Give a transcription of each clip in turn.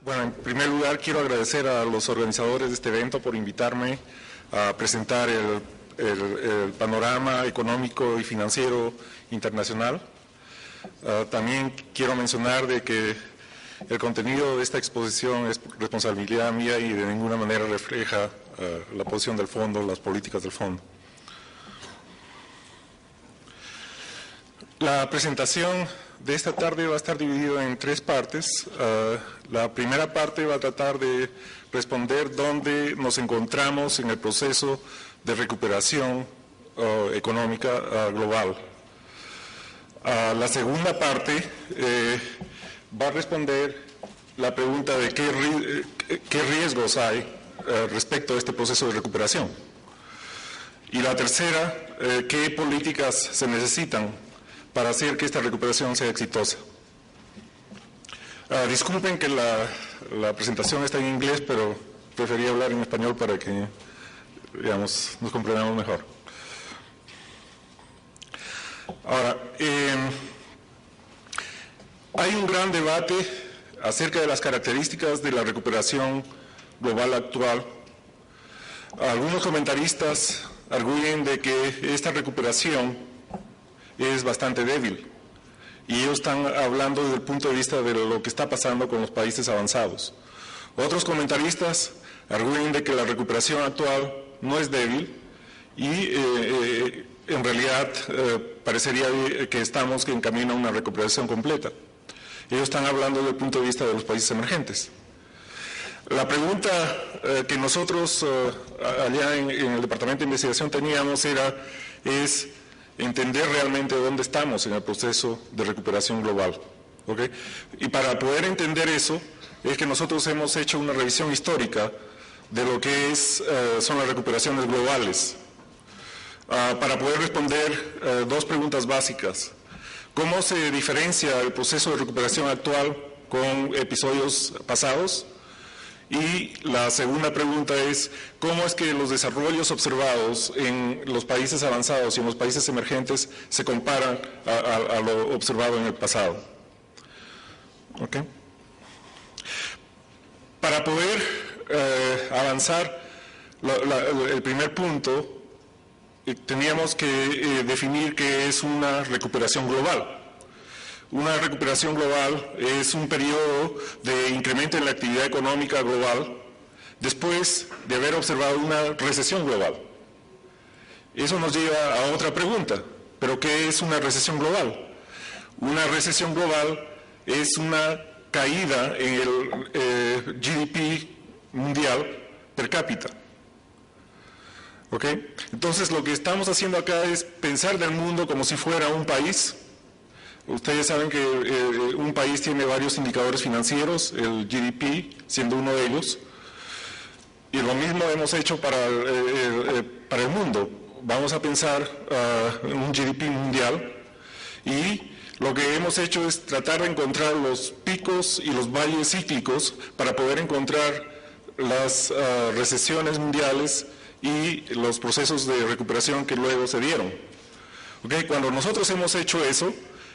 Bueno, en primer lugar quiero agradecer a los organizadores de este evento por invitarme a presentar el panorama económico y financiero internacional. También quiero mencionar de que el contenido de esta exposición es responsabilidad mía y de ninguna manera refleja la posición del fondo, las políticas del fondo. La presentación de esta tarde va a estar dividida en tres partes. La primera parte va a tratar de responder dónde nos encontramos en el proceso de recuperación económica global. La segunda parte va a responder la pregunta de qué riesgos hay respecto a este proceso de recuperación. Y la tercera, qué políticas se necesitan para hacer que esta recuperación sea exitosa. Disculpen que la presentación está en inglés, pero preferí hablar en español para que, digamos, nos comprendamos mejor. Ahora, hay un gran debate acerca de las características de la recuperación global actual. Algunos comentaristas arguyen de que esta recuperación es bastante débil y ellos están hablando desde el punto de vista de lo que está pasando con los países avanzados. Otros comentaristas arguyen de que la recuperación actual no es débil y en realidad parecería que estamos en camino a una recuperación completa. Ellos están hablando desde el punto de vista de los países emergentes. La pregunta que nosotros allá en el Departamento de Investigación teníamos es entender realmente dónde estamos en el proceso de recuperación global. ¿Okay? Y para poder entender eso, es que nosotros hemos hecho una revisión histórica de lo que son las recuperaciones globales, para poder responder dos preguntas básicas. ¿Cómo se diferencia el proceso de recuperación actual con episodios pasados? Y la segunda pregunta es, ¿cómo es que los desarrollos observados en los países avanzados y en los países emergentes se comparan a lo observado en el pasado? ¿Okay? Para poder avanzar, el primer punto, teníamos que definir qué es una recuperación global. Una recuperación global es un periodo de incremento en la actividad económica global después de haber observado una recesión global. Eso nos lleva a otra pregunta, ¿pero qué es una recesión global? Una recesión global es una caída en el GDP mundial per cápita. ¿Okay? Entonces lo que estamos haciendo acá es pensar del mundo como si fuera un país. Ustedes saben que un país tiene varios indicadores financieros, el GDP siendo uno de ellos, y lo mismo hemos hecho para el mundo. Vamos a pensar en un GDP mundial y lo que hemos hecho es tratar de encontrar los picos y los valles cíclicos para poder encontrar las recesiones mundiales y los procesos de recuperación que luego se dieron. ¿Okay? Cuando nosotros hemos hecho eso,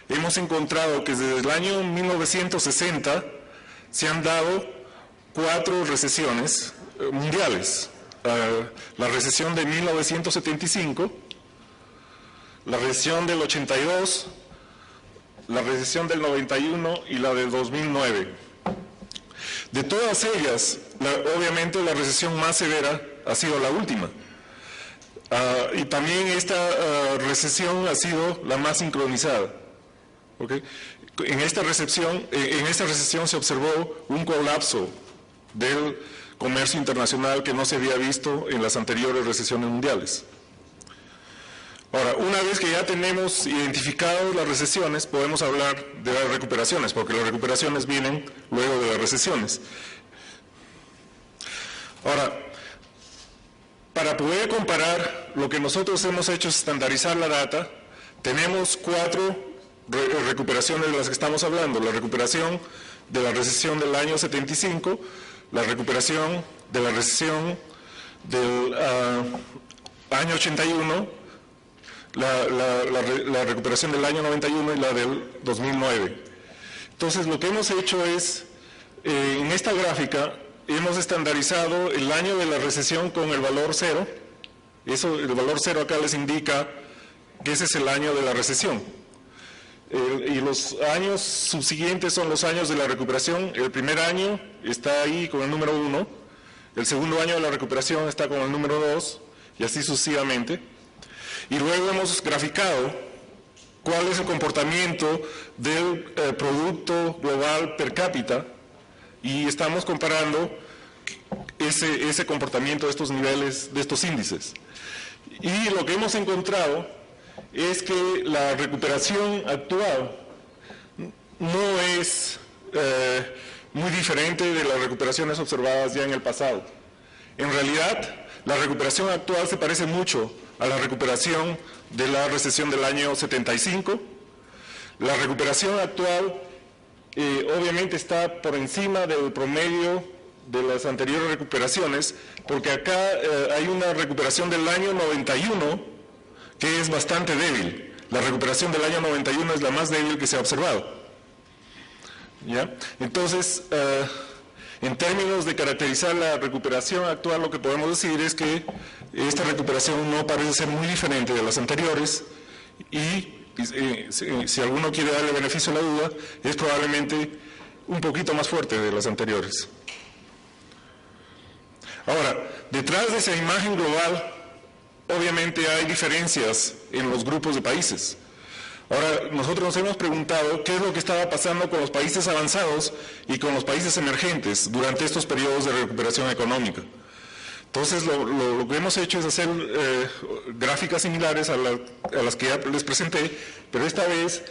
hemos encontrado que desde el año 1960 se han dado 4 recesiones mundiales. La recesión de 1975, la recesión del 82, la recesión del 91 y la del 2009. De todas ellas, obviamente la recesión más severa ha sido la última. Y también esta recesión ha sido la más sincronizada. ¿Okay? En esta recesión se observó un colapso del comercio internacional que no se había visto en las anteriores recesiones mundiales. Ahora, una vez que ya tenemos identificadas las recesiones, podemos hablar de las recuperaciones, porque las recuperaciones vienen luego de las recesiones. Ahora, para poder comparar, lo que nosotros hemos hecho es estandarizar la data. Tenemos 4 recuperaciones de las que estamos hablando: la recuperación de la recesión del año 75, la recuperación de la recesión del año 81, la recuperación del año 91 y la del 2009. Entonces, lo que hemos hecho es En esta gráfica hemos estandarizado el año de la recesión con el valor cero. El valor cero acá les indica que ese es el año de la recesión. Y los años subsiguientes son los años de la recuperación. El primer año está ahí con el número 1, el segundo año de la recuperación está con el número 2, y así sucesivamente. Y luego hemos graficado cuál es el comportamiento del Producto Global Per Cápita, y estamos comparando ese comportamiento de estos niveles, de estos índices. Y lo que hemos encontrado es que la recuperación actual no es muy diferente de las recuperaciones observadas ya en el pasado. En realidad, la recuperación actual se parece mucho a la recuperación de la recesión del año 75. La recuperación actual obviamente está por encima del promedio de las anteriores recuperaciones, porque acá hay una recuperación del año 91 que es bastante débil. La recuperación del año 91 es la más débil que se ha observado. ¿Ya? Entonces, en términos de caracterizar la recuperación actual, lo que podemos decir es que esta recuperación no parece ser muy diferente de las anteriores, y si alguno quiere darle beneficio a la duda, es probablemente un poquito más fuerte de las anteriores. Ahora, detrás de esa imagen global, obviamente hay diferencias en los grupos de países. Ahora, nosotros nos hemos preguntado qué es lo que estaba pasando con los países avanzados y con los países emergentes durante estos periodos de recuperación económica. Entonces, lo que hemos hecho es hacer gráficas similares a las que ya les presenté, pero esta vez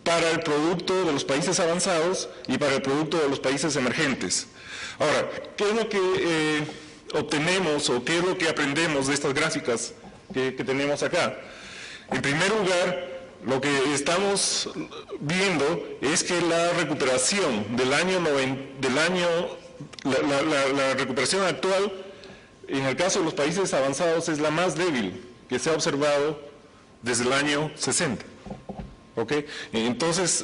para el producto de los países avanzados y para el producto de los países emergentes. Ahora, ¿qué es lo que obtenemos o qué es lo que aprendemos de estas gráficas que tenemos acá? En primer lugar, lo que estamos viendo es que la recuperación la recuperación actual, en el caso de los países avanzados, es la más débil que se ha observado desde el año 60. ¿Okay? Entonces,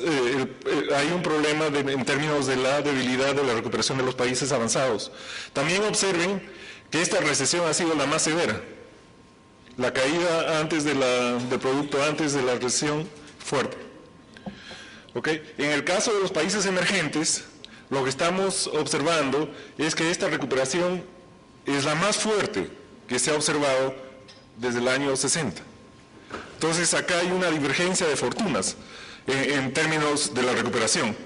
hay un problema en términos de la debilidad de la recuperación de los países avanzados. También observen que esta recesión ha sido la más severa. La caída del producto antes de la recesión fuerte. ¿Okay? En el caso de los países emergentes, lo que estamos observando es que esta recuperación es la más fuerte que se ha observado desde el año 60. Entonces, acá hay una divergencia de fortunas en términos de la recuperación.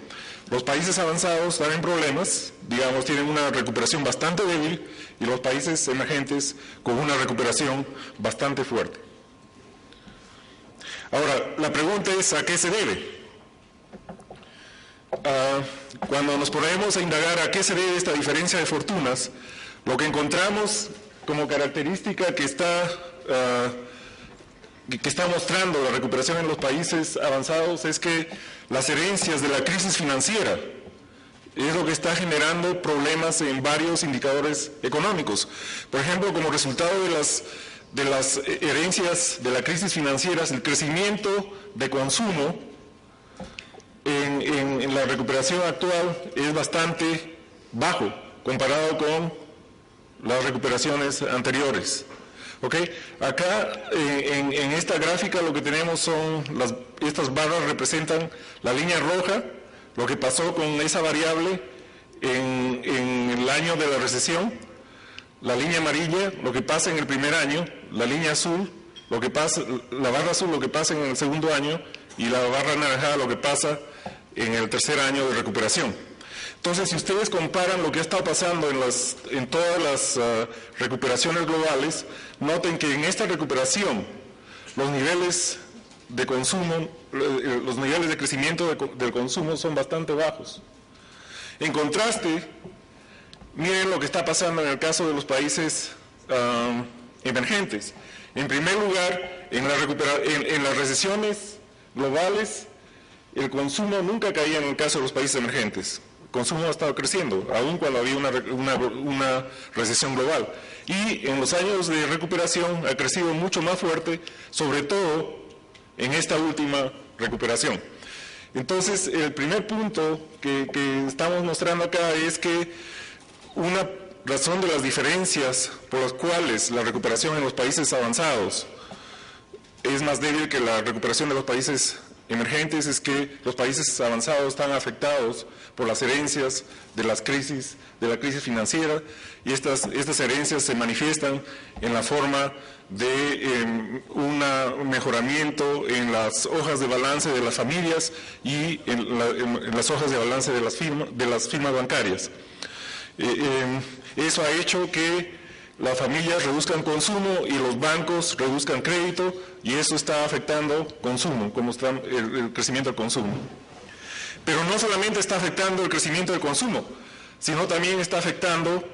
Los países avanzados están en problemas, digamos, tienen una recuperación bastante débil, y los países emergentes con una recuperación bastante fuerte. Ahora, la pregunta es, ¿a qué se debe? Cuando nos ponemos a indagar a qué se debe esta diferencia de fortunas, lo que encontramos como característica que está mostrando la recuperación en los países avanzados es que las herencias de la crisis financiera es lo que está generando problemas en varios indicadores económicos. Por ejemplo, como resultado de las herencias de la crisis financiera, el crecimiento de consumo en la recuperación actual es bastante bajo comparado con las recuperaciones anteriores. ¿Okay? Acá en esta gráfica lo que tenemos son, estas barras representan la línea roja, lo que pasó con esa variable en el año de la recesión, la línea amarilla, lo que pasa en el primer año, la línea azul, la barra azul, lo que pasa en el segundo año, y la barra anaranjada, lo que pasa en el tercer año de recuperación. Entonces, si ustedes comparan lo que ha estado pasando en todas las recuperaciones globales, noten que en esta recuperación los niveles de consumo, los niveles de crecimiento del consumo son bastante bajos. En contraste, miren lo que está pasando en el caso de los países emergentes. En primer lugar, en las recesiones globales, el consumo nunca caía en el caso de los países emergentes. El consumo ha estado creciendo, aun cuando había una recesión global. Y en los años de recuperación ha crecido mucho más fuerte, sobre todo en esta última recuperación. Entonces, el primer punto que estamos mostrando acá es que una razón de las diferencias por las cuales la recuperación en los países avanzados es más débil que la recuperación de los países emergentes es que los países avanzados están afectados por las herencias de la crisis financiera, y estas herencias se manifiestan en la forma de un mejoramiento en las hojas de balance de las familias y en las hojas de balance de las firmas bancarias. Eso ha hecho que las familias reduzcan consumo y los bancos reduzcan crédito, y eso está afectando consumo, como está el crecimiento del consumo. Pero no solamente está afectando el crecimiento del consumo, sino también está afectando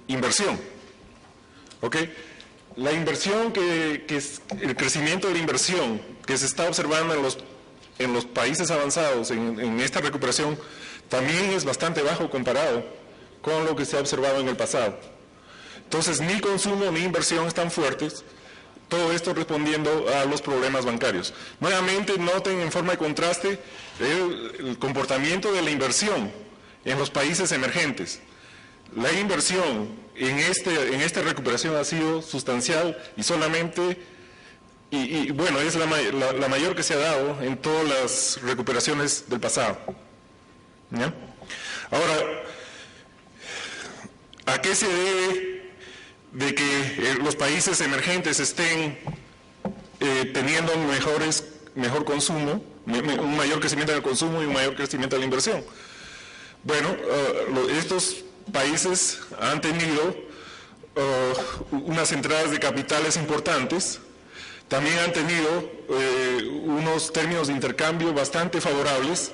inversión. ¿Ok? La inversión el crecimiento de la inversión que se está observando en los países avanzados en esta recuperación también es bastante bajo comparado con lo que se ha observado en el pasado. Entonces, ni consumo ni inversión están fuertes, todo esto respondiendo a los problemas bancarios. Nuevamente, noten en forma de contraste el comportamiento de la inversión en los países emergentes. La inversión en esta recuperación ha sido sustancial y solamente, bueno, es la mayor que se ha dado en todas las recuperaciones del pasado. ¿Ya? Ahora, ¿a qué se debe de que los países emergentes estén teniendo mejor consumo, un mayor crecimiento del consumo y un mayor crecimiento de la inversión? Bueno, estos países han tenido unas entradas de capitales importantes, también han tenido unos términos de intercambio bastante favorables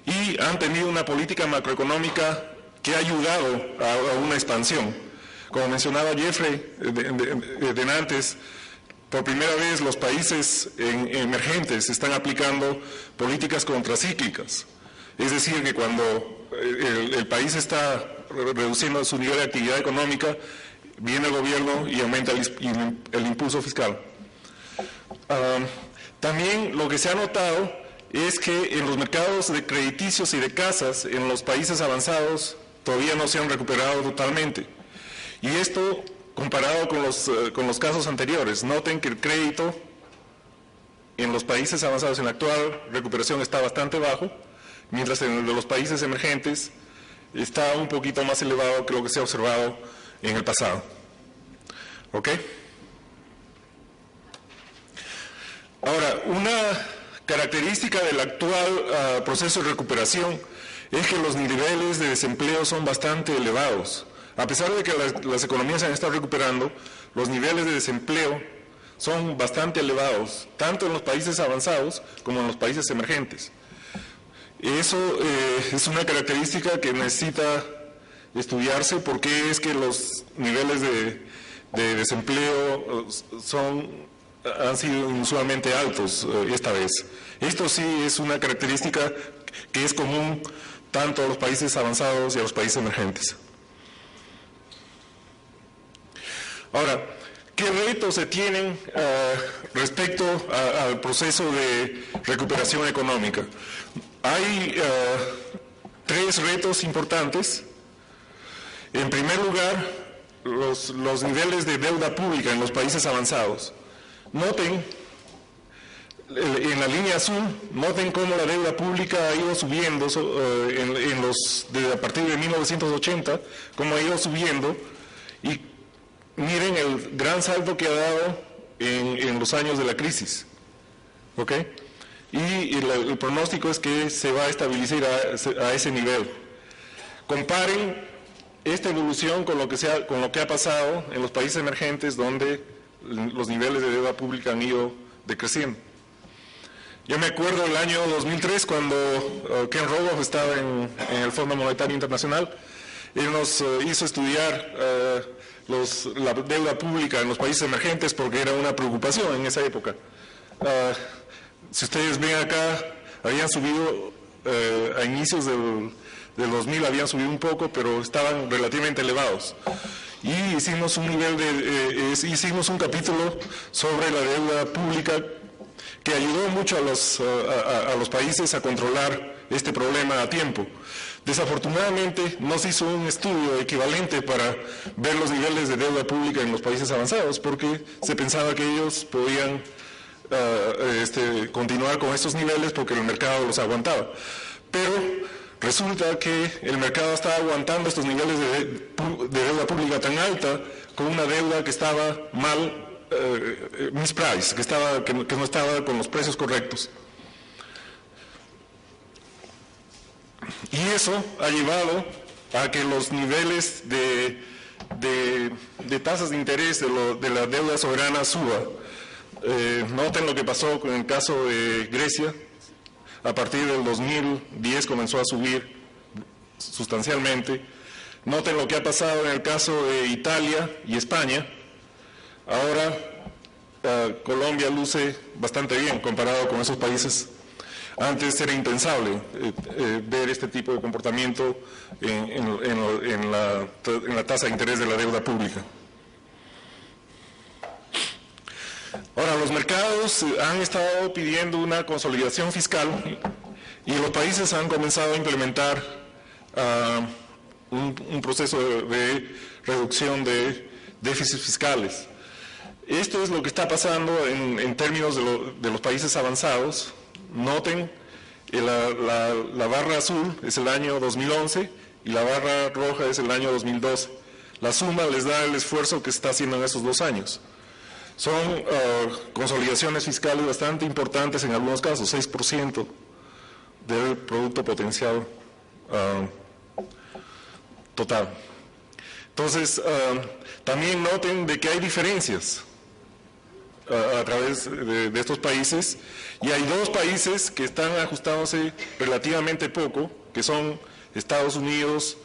y han tenido una política macroeconómica que ha ayudado a una expansión. Como mencionaba Jeffrey de antes, por primera vez los países emergentes están aplicando políticas contracíclicas. Es decir, que cuando el país está reduciendo su nivel de actividad económica, viene el gobierno y aumenta el impulso fiscal. También lo que se ha notado es que en los mercados de crediticios y de casas en los países avanzados todavía no se han recuperado totalmente. Y esto comparado con los casos anteriores. Noten que el crédito en los países avanzados en la actual recuperación está bastante bajo, mientras en el de los países emergentes está un poquito más elevado que lo que se ha observado en el pasado. ¿Ok? Ahora, una característica del actual proceso de recuperación es que los niveles de desempleo son bastante elevados. A pesar de que las economías se han estado recuperando, los niveles de desempleo son bastante elevados, tanto en los países avanzados como en los países emergentes. Eso es una característica que necesita estudiarse, porque es que los niveles de desempleo han sido inusualmente altos esta vez. Esto sí es una característica que es común tanto a los países avanzados y a los países emergentes. Ahora, ¿qué retos se tienen respecto al proceso de recuperación económica? Hay 3 retos importantes. En primer lugar, los niveles de deuda pública en los países avanzados. Noten, en la línea azul, noten cómo la deuda pública ha ido subiendo a partir de 1980, cómo ha ido subiendo, y miren el gran salto que ha dado en los años de la crisis. ¿Ok? Y el pronóstico es que se va a estabilizar a ese nivel. Comparen esta evolución con lo que ha pasado en los países emergentes, donde los niveles de deuda pública han ido decreciendo. Yo me acuerdo del año 2003, cuando Ken Rogoff estaba en el Fondo Monetario Internacional. Él nos hizo estudiar la deuda pública en los países emergentes, porque era una preocupación en esa época. Si ustedes ven acá, habían subido a inicios del 2000, habían subido un poco, pero estaban relativamente elevados. Y hicimos un capítulo sobre la deuda pública que ayudó mucho a los países a controlar este problema a tiempo. Desafortunadamente no se hizo un estudio equivalente para ver los niveles de deuda pública en los países avanzados, porque se pensaba que ellos podían continuar con estos niveles porque el mercado los aguantaba. Pero resulta que el mercado estaba aguantando estos niveles de deuda pública tan alta con una deuda que estaba mal mispriced, que no estaba con los precios correctos. Y eso ha llevado a que los niveles de tasas de interés de la deuda soberana suba. Noten lo que pasó con el caso de Grecia. A partir del 2010 comenzó a subir sustancialmente. Noten lo que ha pasado en el caso de Italia y España. Ahora Colombia luce bastante bien comparado con esos países. Antes era impensable ver este tipo de comportamiento en la tasa de interés de la deuda pública. Ahora, los mercados han estado pidiendo una consolidación fiscal y los países han comenzado a implementar un proceso de reducción de déficits fiscales. Esto es lo que está pasando en términos de los países avanzados. Noten, la barra azul es el año 2011 y la barra roja es el año 2012. La suma les da el esfuerzo que se está haciendo en esos 2 años. Son consolidaciones fiscales bastante importantes en algunos casos, 6% del producto potencial total. Entonces, también noten de que hay diferencias a través de estos países, y hay 2 países que están ajustándose relativamente poco, que son Estados Unidos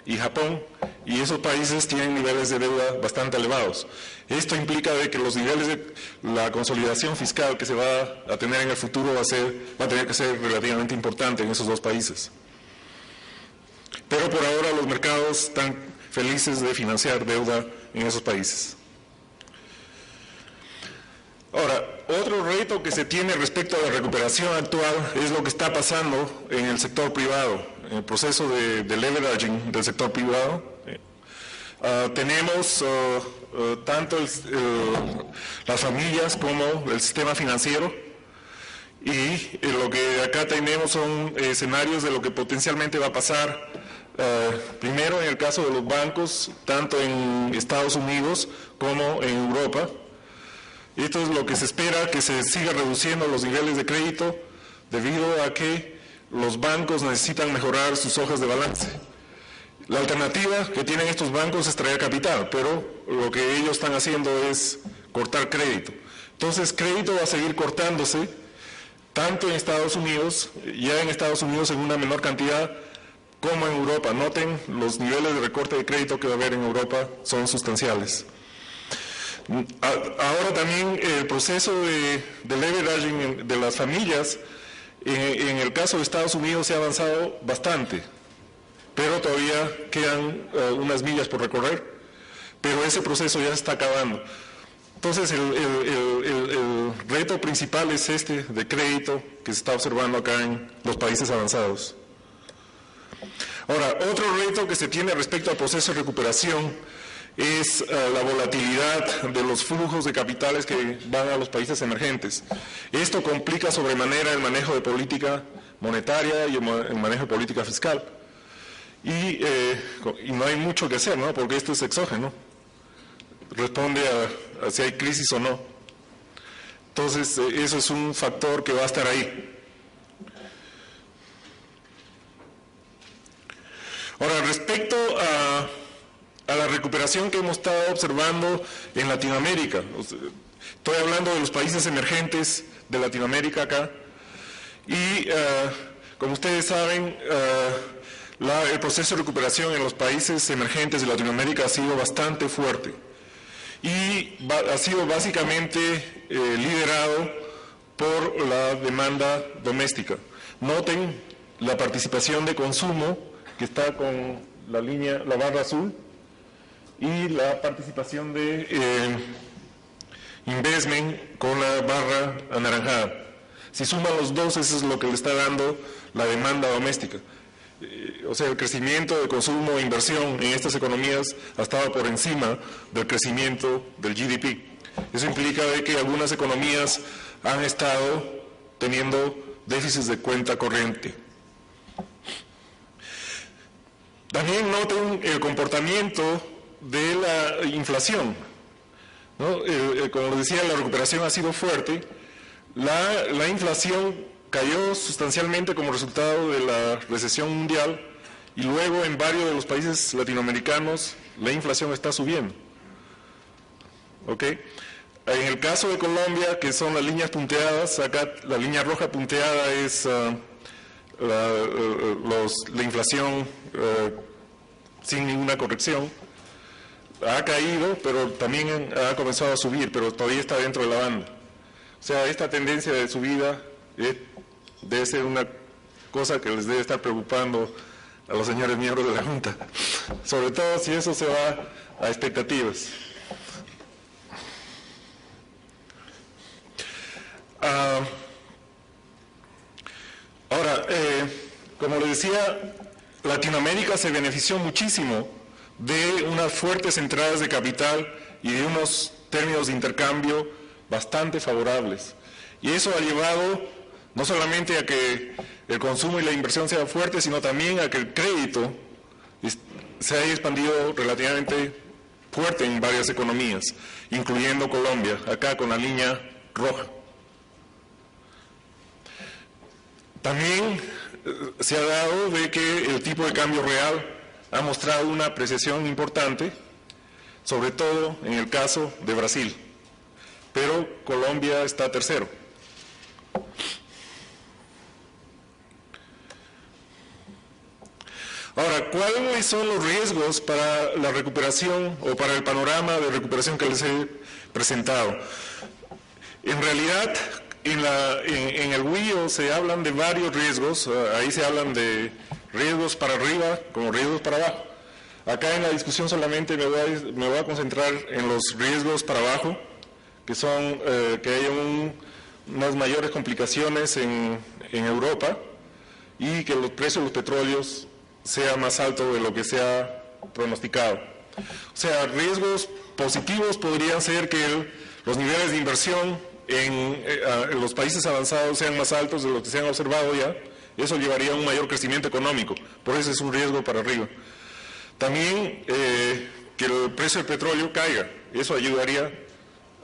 y Japón, y esos países tienen niveles de deuda bastante elevados. Esto implica de que los niveles de la consolidación fiscal que se va a tener en el futuro va a tener que ser relativamente importante en esos 2 países. Pero por ahora los mercados están felices de financiar deuda en esos países. Ahora, otro reto que se tiene respecto a la recuperación actual es lo que está pasando en el sector privado, en el proceso de leveraging del sector privado. Tenemos tanto las familias como el sistema financiero, y lo que acá tenemos son escenarios de lo que potencialmente va a pasar. Primero, en el caso de los bancos, tanto en Estados Unidos como en Europa. Esto es lo que se espera, que se siga reduciendo los niveles de crédito debido a que los bancos necesitan mejorar sus hojas de balance. La alternativa que tienen estos bancos es traer capital, pero lo que ellos están haciendo es cortar crédito. Entonces, crédito va a seguir cortándose, tanto en Estados Unidos, ya en Estados Unidos en una menor cantidad, como en Europa. Noten, los niveles de recorte de crédito que va a haber en Europa son sustanciales. Ahora también el proceso de leveraging de las familias, en el caso de Estados Unidos se ha avanzado bastante, pero todavía quedan unas millas por recorrer, pero ese proceso ya se está acabando. Entonces el reto principal es este de crédito que se está observando acá en los países avanzados. Ahora, otro reto que se tiene respecto al proceso de recuperación es la volatilidad de los flujos de capitales que van a los países emergentes. Esto complica sobremanera el manejo de política monetaria y el manejo de política fiscal. Y no hay mucho que hacer, ¿no? Porque esto es exógeno. Responde a si hay crisis o no. Entonces, eso es un factor que va a estar ahí. Ahora, respecto a la recuperación que hemos estado observando en Latinoamérica, estoy hablando de los países emergentes de Latinoamérica acá, y como ustedes saben, el proceso de recuperación en los países emergentes de Latinoamérica ha sido bastante fuerte y ha sido básicamente liderado por la demanda doméstica. Noten la participación de consumo que está con la barra azul, y la participación de investment con la barra anaranjada. Si suman los dos, eso es lo que le está dando la demanda doméstica. O sea, el crecimiento de consumo e inversión en estas economías ha estado por encima del crecimiento del GDP. Eso implica de que algunas economías han estado teniendo déficits de cuenta corriente. También noten el comportamiento de la inflación, ¿no? Como les decía, la recuperación ha sido fuerte. La inflación cayó sustancialmente como resultado de la recesión mundial y luego en varios de los países latinoamericanos la inflación está subiendo. ¿Ok? En el caso de Colombia, que son las líneas punteadas, acá la línea roja punteada es la inflación sin ninguna corrección. Ha caído, pero también ha comenzado a subir, pero todavía está dentro de la banda. O sea, esta tendencia de subida debe ser una cosa que les debe estar preocupando a los señores miembros de la Junta, sobre todo si eso se va a expectativas. Ahora, como les decía, Latinoamérica se benefició muchísimo de unas fuertes entradas de capital y de unos términos de intercambio bastante favorables. Y eso ha llevado no solamente a que el consumo y la inversión sean fuertes, sino también a que el crédito se haya expandido relativamente fuerte en varias economías, incluyendo Colombia, acá con la línea roja. También se ha dado de que el tipo de cambio real ha mostrado una apreciación importante, sobre todo en el caso de Brasil, pero Colombia está tercero. Ahora, ¿cuáles son los riesgos para la recuperación o para el panorama de recuperación que les he presentado? En realidad, en el WIO se hablan de varios riesgos, ahí se hablan de riesgos para arriba como riesgos para abajo. Acá en la discusión solamente me voy a concentrar en los riesgos para abajo, que son que haya unas mayores complicaciones en Europa y que los precios de los petróleos sea más alto de lo que se ha pronosticado. O sea, riesgos positivos podrían ser que los niveles de inversión en los países avanzados sean más altos de lo que se han observado ya. Eso llevaría a un mayor crecimiento económico, por eso es un riesgo para arriba. También que el precio del petróleo caiga, eso ayudaría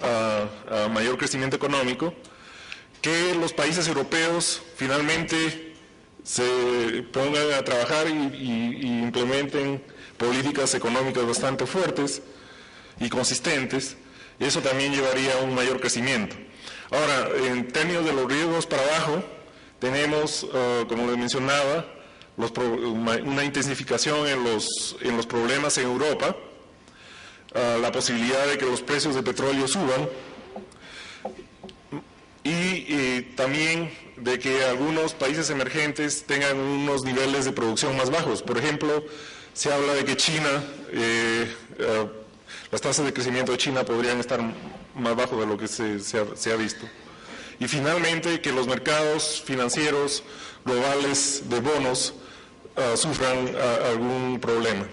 a mayor crecimiento económico. Que los países europeos finalmente se pongan a trabajar y implementen políticas económicas bastante fuertes y consistentes, eso también llevaría a un mayor crecimiento. Ahora, en términos de los riesgos para abajo, tenemos, como les mencionaba, una intensificación en los problemas en Europa, la posibilidad de que los precios de petróleo suban y también de que algunos países emergentes tengan unos niveles de producción más bajos. Por ejemplo, se habla de que China, las tasas de crecimiento de China podrían estar más bajos de lo que se ha visto. Y finalmente, que los mercados financieros globales de bonos sufran algún problema.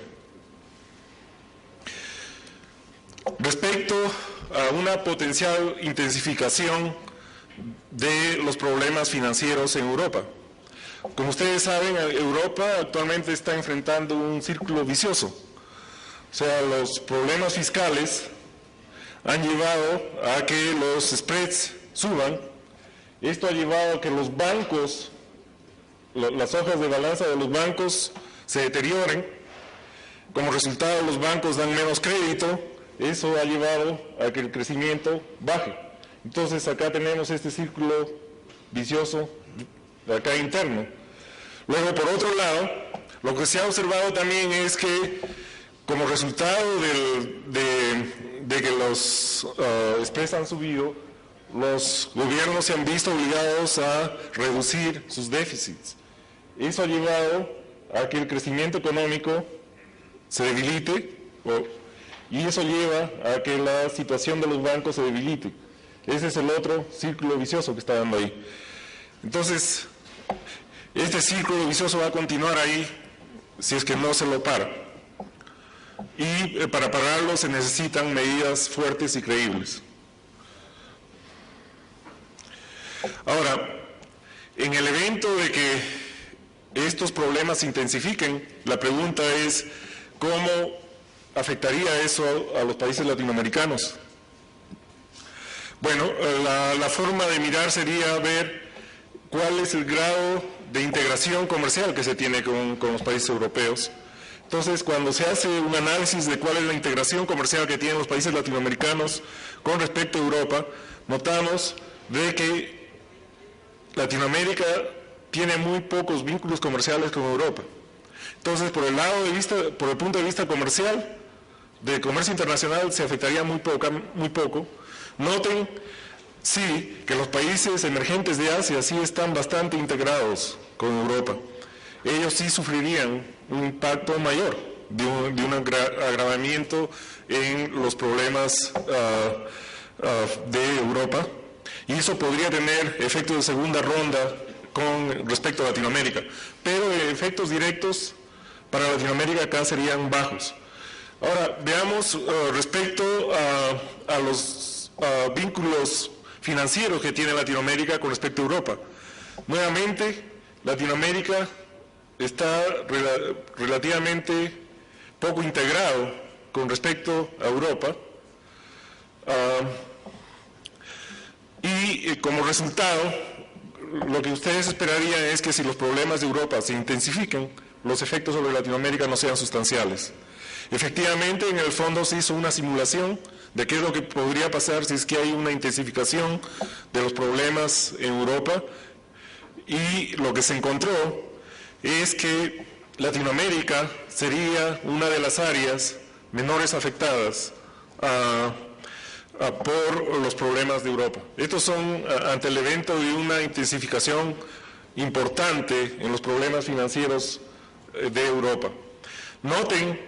Respecto a una potencial intensificación de los problemas financieros en Europa. Como ustedes saben, Europa actualmente está enfrentando un círculo vicioso. O sea, los problemas fiscales han llevado a que los spreads suban. Esto ha llevado a que los bancos, las hojas de balanza de los bancos se deterioren. Como resultado, los bancos dan menos crédito. Eso ha llevado a que el crecimiento baje. Entonces, acá tenemos este círculo vicioso, acá interno. Luego, por otro lado, lo que se ha observado también es que, como resultado de que los spreads han subido, los gobiernos se han visto obligados a reducir sus déficits. Eso ha llevado a que el crecimiento económico se debilite, y eso lleva a que la situación de los bancos se debilite. Ese es el otro círculo vicioso que está dando ahí. Entonces, este círculo vicioso va a continuar ahí si es que no se lo para. Y para pararlo se necesitan medidas fuertes y creíbles. Ahora, en el evento de que estos problemas se intensifiquen, la pregunta es ¿cómo afectaría eso a los países latinoamericanos? Bueno, la forma de mirar sería ver cuál es el grado de integración comercial que se tiene con los países europeos. Entonces, cuando se hace un análisis de cuál es la integración comercial que tienen los países latinoamericanos con respecto a Europa, notamos de que Latinoamérica tiene muy pocos vínculos comerciales con Europa. Entonces, por el punto de vista comercial, de comercio internacional, se afectaría muy poco. Noten, sí, que los países emergentes de Asia sí están bastante integrados con Europa. Ellos sí sufrirían un impacto mayor de un agravamiento en los problemas de Europa, y eso podría tener efectos de segunda ronda con respecto a Latinoamérica, pero efectos directos para Latinoamérica acá serían bajos. Ahora, veamos respecto a los vínculos financieros que tiene Latinoamérica con respecto a Europa. Nuevamente, Latinoamérica está relativamente poco integrado con respecto a Europa, y como resultado, lo que ustedes esperarían es que si los problemas de Europa se intensifican, los efectos sobre Latinoamérica no sean sustanciales. Efectivamente, en el fondo se hizo una simulación de qué es lo que podría pasar si es que hay una intensificación de los problemas en Europa, y lo que se encontró es que Latinoamérica sería una de las áreas menores afectadas por los problemas de Europa. Estos son ante el evento de una intensificación importante en los problemas financieros de Europa. Noten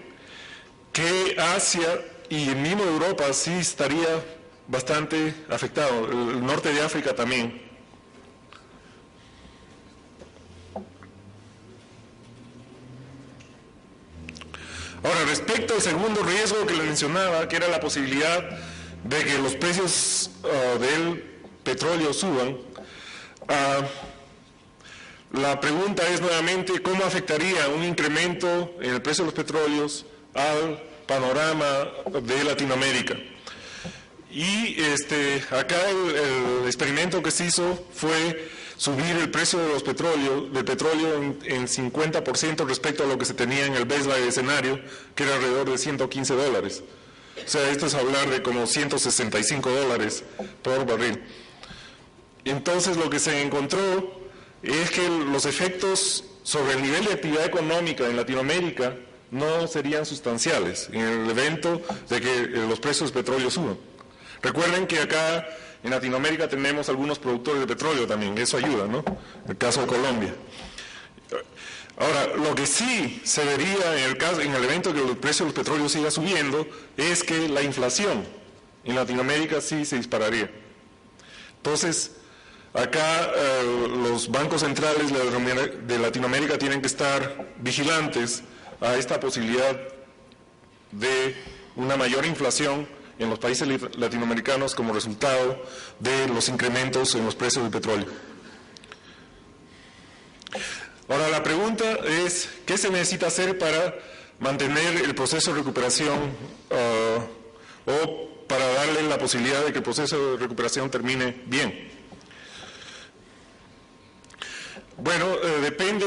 que Asia y el mismo Europa sí estaría bastante afectado, el norte de África también. Ahora, respecto al segundo riesgo que les mencionaba, que era la posibilidad de que los precios del petróleo suban, la pregunta es nuevamente cómo afectaría un incremento en el precio de los petróleos al panorama de Latinoamérica. Y acá el experimento que se hizo fue subir el precio de del petróleo en 50% respecto a lo que se tenía en el baseline escenario, que era alrededor de $115. O sea, esto es hablar de como $165 por barril. Entonces, lo que se encontró es que los efectos sobre el nivel de actividad económica en Latinoamérica no serían sustanciales en el evento de que los precios del petróleo suban. Recuerden que acá en Latinoamérica tenemos algunos productores de petróleo también, eso ayuda, ¿no? El caso de Colombia. Ahora, lo que sí se vería en el evento que el precio del petróleo siga subiendo es que la inflación en Latinoamérica sí se dispararía. Entonces, acá los bancos centrales de Latinoamérica tienen que estar vigilantes a esta posibilidad de una mayor inflación en los países latinoamericanos como resultado de los incrementos en los precios del petróleo. Ahora, la pregunta es, ¿qué se necesita hacer para mantener el proceso de recuperación o para darle la posibilidad de que el proceso de recuperación termine bien? Bueno, depende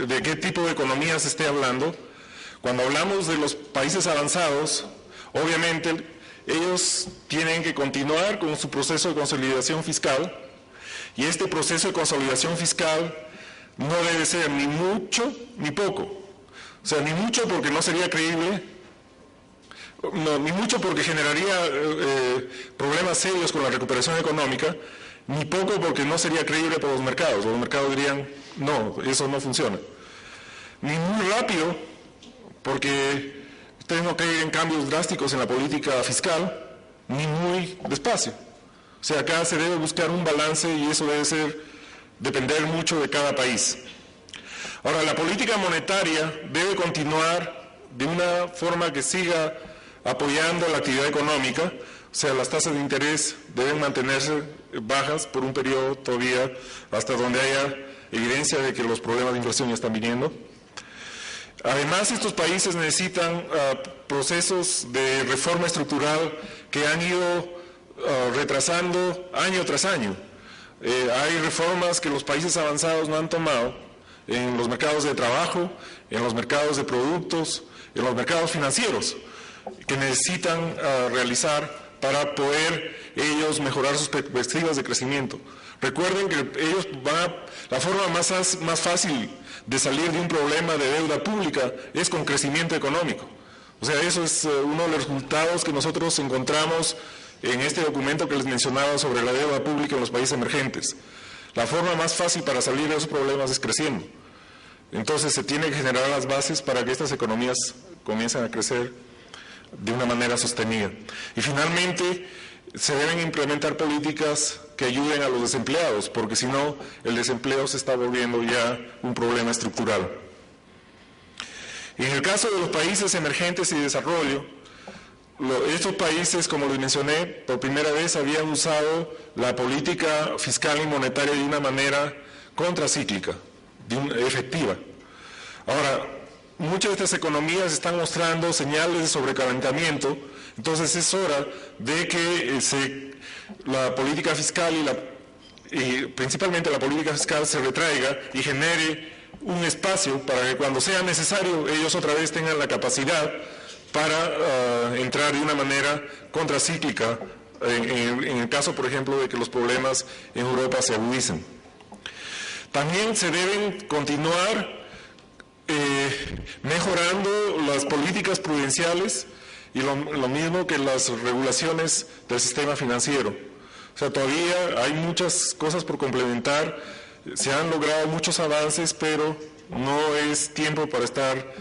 de qué tipo de economía se esté hablando. Cuando hablamos de los países avanzados, obviamente ellos tienen que continuar con su proceso de consolidación fiscal, y este proceso de consolidación fiscal no debe ser ni mucho ni poco. O sea, ni mucho porque no sería creíble, ni mucho porque generaría problemas serios con la recuperación económica, ni poco porque no sería creíble para los mercados. Los mercados dirían, no, eso no funciona. Ni muy rápido porque ustedes no creen en cambios drásticos en la política fiscal, ni muy despacio. O sea, acá se debe buscar un balance, y eso debe ser depender mucho de cada país. Ahora, la política monetaria debe continuar de una forma que siga apoyando la actividad económica, o sea, las tasas de interés deben mantenerse bajas por un periodo todavía hasta donde haya evidencia de que los problemas de inflación ya están viniendo. Además, estos países necesitan procesos de reforma estructural que han ido retrasando año tras año. Hay reformas que los países avanzados no han tomado en los mercados de trabajo, en los mercados de productos, en los mercados financieros, que necesitan realizar para poder ellos mejorar sus perspectivas de crecimiento. Recuerden que ellos la forma más fácil de salir de un problema de deuda pública es con crecimiento económico. O sea, eso es uno de los resultados que nosotros encontramos en este documento que les mencionaba sobre la deuda pública en los países emergentes. La forma más fácil para salir de esos problemas es creciendo. Entonces se tiene que generar las bases para que estas economías comiencen a crecer de una manera sostenida. Y finalmente, se deben implementar políticas que ayuden a los desempleados, porque si no, el desempleo se está volviendo ya un problema estructural. En el caso de los países emergentes y de desarrollo, estos países, como les mencioné, por primera vez habían usado la política fiscal y monetaria de una manera contracíclica, efectiva. Ahora, muchas de estas economías están mostrando señales de sobrecalentamiento, entonces es hora de que la política fiscal y principalmente la política fiscal se retraiga y genere un espacio para que cuando sea necesario ellos otra vez tengan la capacidad para entrar de una manera contracíclica en el caso, por ejemplo, de que los problemas en Europa se agudicen. También se deben continuar mejorando las políticas prudenciales y lo mismo que las regulaciones del sistema financiero. O sea, todavía hay muchas cosas por complementar, se han logrado muchos avances, pero no es tiempo para estar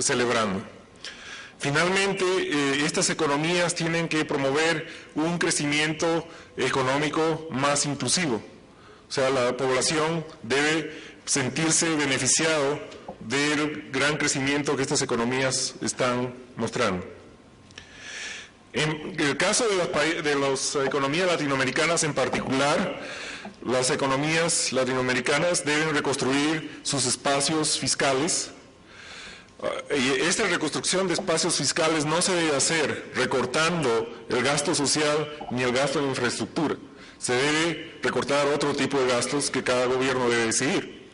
celebrando. Finalmente, estas economías tienen que promover un crecimiento económico más inclusivo. O sea, la población debe sentirse beneficiado del gran crecimiento que estas economías están mostrando. En el caso de las economías latinoamericanas en particular, las economías latinoamericanas deben reconstruir sus espacios fiscales. Y esta reconstrucción de espacios fiscales no se debe hacer recortando el gasto social ni el gasto en infraestructura. Se debe recortar otro tipo de gastos que cada gobierno debe decidir.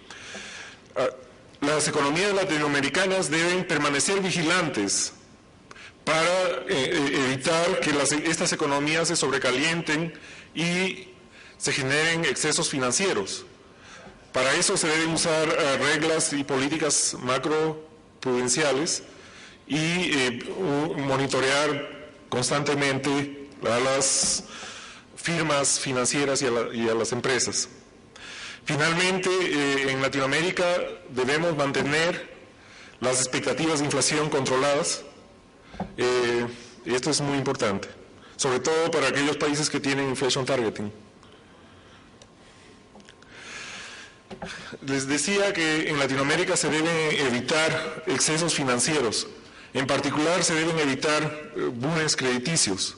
Las economías latinoamericanas deben permanecer vigilantes para evitar que estas economías se sobrecalienten y se generen excesos financieros. Para eso se deben usar reglas y políticas macroprudenciales y monitorear constantemente a las firmas financieras y a las empresas. Finalmente, en Latinoamérica debemos mantener las expectativas de inflación controladas. Esto es muy importante, sobre todo para aquellos países que tienen inflation targeting. Les decía que en Latinoamérica se deben evitar excesos financieros. En particular, se deben evitar boones crediticios.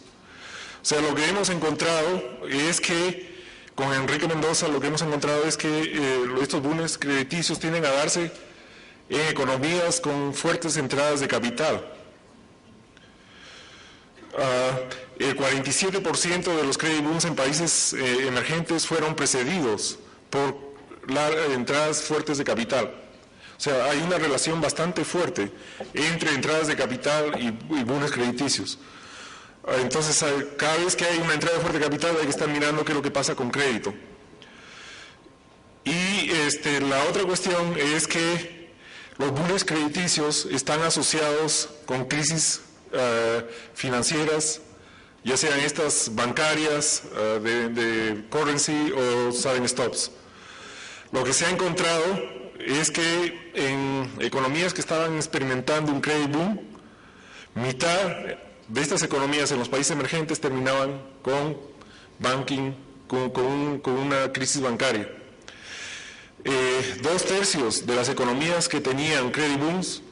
O sea, lo que hemos encontrado es que, con Enrique Mendoza, lo que hemos encontrado es que estos boones crediticios tienden a darse en economías con fuertes entradas de capital. El 47% de los credit booms en países emergentes fueron precedidos por entradas fuertes de capital. O sea, hay una relación bastante fuerte entre entradas de capital y boones crediticios. Entonces, cada vez que hay una entrada fuerte de capital hay que estar mirando qué es lo que pasa con crédito. Y la otra cuestión es que los boones crediticios están asociados con crisis financieras, ya sean estas bancarias, de currency o sudden stops. Lo que se ha encontrado es que en economías que estaban experimentando un credit boom, mitad de estas economías en los países emergentes terminaban con banking, con una crisis bancaria. 2/3 de las economías que tenían credit booms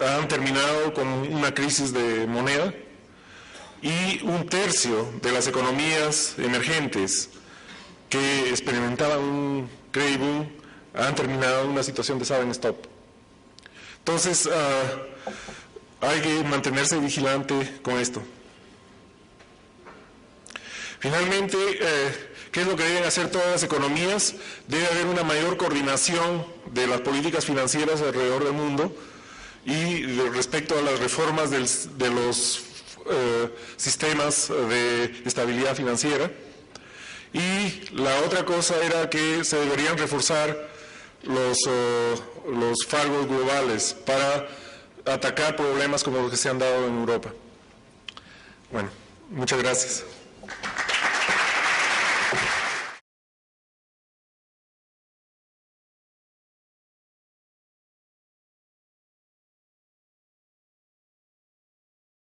han terminado con una crisis de moneda, y 1/3 de las economías emergentes que experimentaban un credit boom han terminado en una situación de sudden stop. Entonces, hay que mantenerse vigilante con esto. Finalmente, ¿qué es lo que deben hacer todas las economías? Debe haber una mayor coordinación de las políticas financieras alrededor del mundo y respecto a las reformas de los sistemas de estabilidad financiera. Y la otra cosa era que se deberían reforzar los firewalls globales para atacar problemas como los que se han dado en Europa. Bueno, muchas gracias.